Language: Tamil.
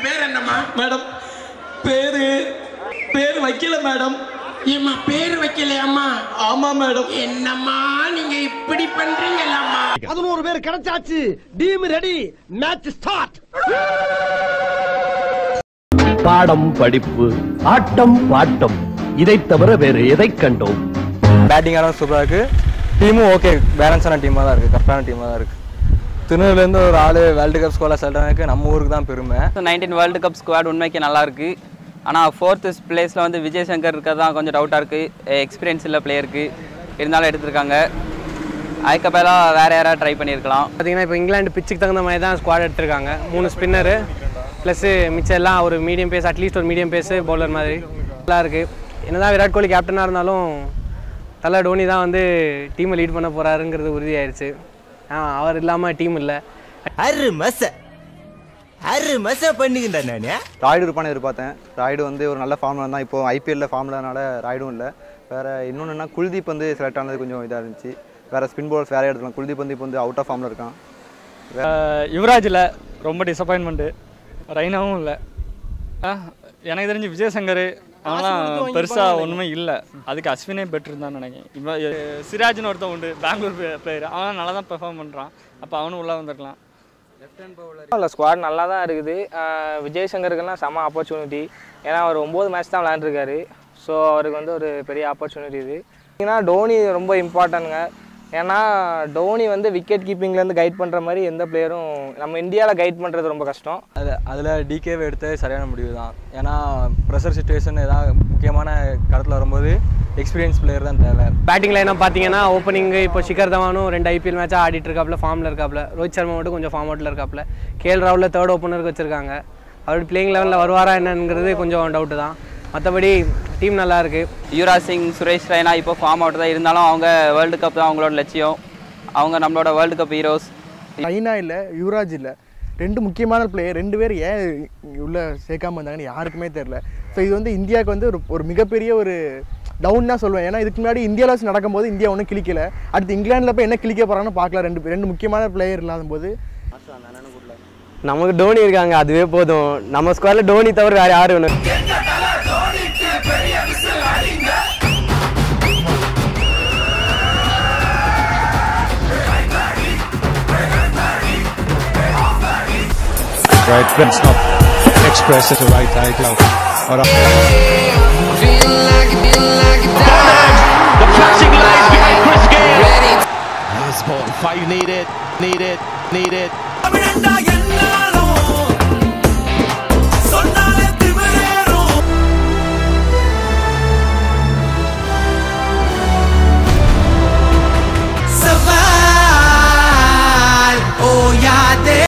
பேர் என்னம்மா? மேடம் பேரு வைக்கல மேடம். ஏம்மா பேர் வைக்கலையாம்மா? ஆமா மேடம். என்னம்மா நீங்க இப்படி பண்றீங்களாம்மா? 11 பேர் கிடைச்சாச்சு. Team ready. Match start. பாடம் படிப்பு ஆட்டம் பாட்டம் இதை தவிர வேறு எதை கண்டோம்? பேட்டிங் ஆரம் சூப்பரா இருக்கு. டீமும் ஓகே, பேலன்ஸான டீமா தான் இருக்கு, கரெக்டான டீமா தான் இருக்கு. திருநெல்வேலியிலேருந்து ஒரு ஆள் வேர்ல்டு கப் ஸ்குவாடில் செலக்ட் ஆனதுக்கு நம்ம ஊருக்கு தான் பெருமை. 19 வேர்ல்டு கப் ஸ்குவாட் உண்மைக்கு நல்லா இருக்கு. ஆனால் 4th பிளேஸில் வந்து விஜய் சங்கர் இருக்கிறது தான் கொஞ்சம் டவுட்டாக இருக்குது. எக்ஸ்பீரியன்ஸ் இல்லை பிளேயருக்கு, இருந்தாலும் எடுத்திருக்காங்க. அதுக்கப்புறம் வேறு யாராவது ட்ரை பண்ணியிருக்கலாம். பார்த்தீங்கன்னா இப்போ இங்கிலாந்து பிச்சுக்கு தகுந்த மாதிரி தான் ஸ்குவாட் எடுத்திருக்காங்க. 3 ஸ்பின்னரு ப்ளஸ் மிச்சம் எல்லாம் ஒரு மீடியம் பேஸ், அட்லீஸ்ட் ஒரு மீடியம் பேஸு பவுலர் மாதிரி நல்லா இருக்குது. என்னதான் விராட் கோலி கேப்டனாக இருந்தாலும் தலை டோனி தான் வந்து டீமை லீட் பண்ண போகிறாருங்கிறது உறுதியாயிருச்சு. அவர் இல்லாமல் டீம் இல்லை. பண்ணிக்கிட்டேன் நான் ராய்டு இருப்பானு எதிர்பார்த்தேன். ராய்டு வந்து ஒரு நல்ல ஃபார்மில் இருந்தால் இப்போ ஐபிஎல்ல ஃபார்ம்லனால ராய்டும் இல்லை. வேறு இன்னொன்று என்ன, குல்தீப் வந்து செலக்ட் ஆனது கொஞ்சம் இதாக இருந்துச்சு. வேறு ஸ்பின் பவுலர்ஸ் வேறு எடுத்துக்கலாம். குல்தீப் வந்து இப்போ வந்து அவுட் ஆஃப் ஃபார்மில் இருக்கான். யுவராஜில் ரொம்ப டிசப்பாயின்மெண்ட்டு. ரைனாவும் இல்லை. எனக்கு தெரிஞ்சு விஜய் சங்கர் அவங்களாம் பெருசாக ஒன்றுமே இல்லை. அதுக்கு அஸ்வினே பெட்டர் தான் நினைக்கிறேன். இப்போ சிராஜ்னு ஒருத்தன் உண்டு, பெங்களூர் பிளேயர். அவன் நல்லா தான் பெர்ஃபார்ம் பண்ணுறான். அப்போ அவனும் உள்ளே வந்துருக்கலாம். இல்லை, ஸ்குவாட் நல்லா தான் இருக்குது. விஜய் சங்கருக்குன்னா செம ஆப்பர்ச்சுனிட்டி. ஏன்னா அவர் 9 மேட்ச் தான் விளையாண்டுருக்காரு. ஸோ அவருக்கு வந்து ஒரு பெரிய ஆப்பர்ச்சுனிட்டி இது. ஏன்னா டோனி ரொம்ப இம்பார்ட்டன்ங்க. ஏன்னா டோனி வந்து விக்கெட் கீப்பிங்லேருந்து கைட் பண்ணுற மாதிரி எந்த பிளேயரும் நம்ம இந்தியாவில் கைட் பண்ணுறது ரொம்ப கஷ்டம். அதில் டிகேவை எடுத்தது சரியான முடிவு தான். ஏன்னா ப்ரெஷர் சுச்சுவேஷன் ஏதாவது முக்கியமான கடத்தில் வரும்போது எக்ஸ்பீரியன்ஸ் பிளேயர் தான் தேவை. பேட்டிங் லைனாக பார்த்தீங்கன்னா ஓப்பனிங்கு இப்போ ஷிகர் தவானும் 2 ஐபிஎல் மேட்சாக ஆடிட்டு இருக்காப்புல, ஃபார்மில் இருக்காப்புல. ரோஹித் சர்மா மட்டும் கொஞ்சம் ஃபார்ம் அவுட்டில் இருக்காப்புல. கேஎல் ராகுலில் 3rd ஓப்பனருக்கு வச்சுருக்காங்க. அவர் பிளேயிங் லெவலில் வருவாரா என்னங்கிறது கொஞ்சம் டவுட்டு தான். மற்றபடி டீம் நல்லா இருக்குது. யுவராஜ் சிங், சுரேஷ் ரெய்னா இப்போ ஃபார்ம் அவுட் தான். இருந்தாலும் அவங்க வேர்ல்டு கப் தான் அவங்களோட லட்சியம். அவங்க நம்மளோட வேர்ல்டு கப் ஹீரோஸ். ரெய்னா இல்லை, யுவராஜ் இல்லை, 2 முக்கியமான பிளேயர். 2 பேர் ஏன் உள்ளே சேர்க்காமல் இருந்தாங்கன்னு யாருக்குமே தெரில. ஸோ இது வந்து இந்தியாவுக்கு வந்து ஒரு மிகப்பெரிய ஒரு டவுன் தான் சொல்லுவேன். ஏன்னா இதுக்கு முன்னாடி இந்தியாவில் வச்சு நடக்கும்போது இந்தியா ஒன்றும் கிளிக்கலை. அடுத்து இங்கிலாண்டில் போய் என்ன கிளிக்க போகிறாங்கன்னு பார்க்கலாம். 2 முக்கியமான பிளேயர் இல்லாத போது நமக்கு டோனி இருக்காங்க, அதுவே போதும். நம்ம ஸ்குவாடில் டோனி தவிர வேறு யாரும் வேணும். Right, Prince not express at the right angle. The flashing lights behind Chris Gayle. Nice ball, 5 needed.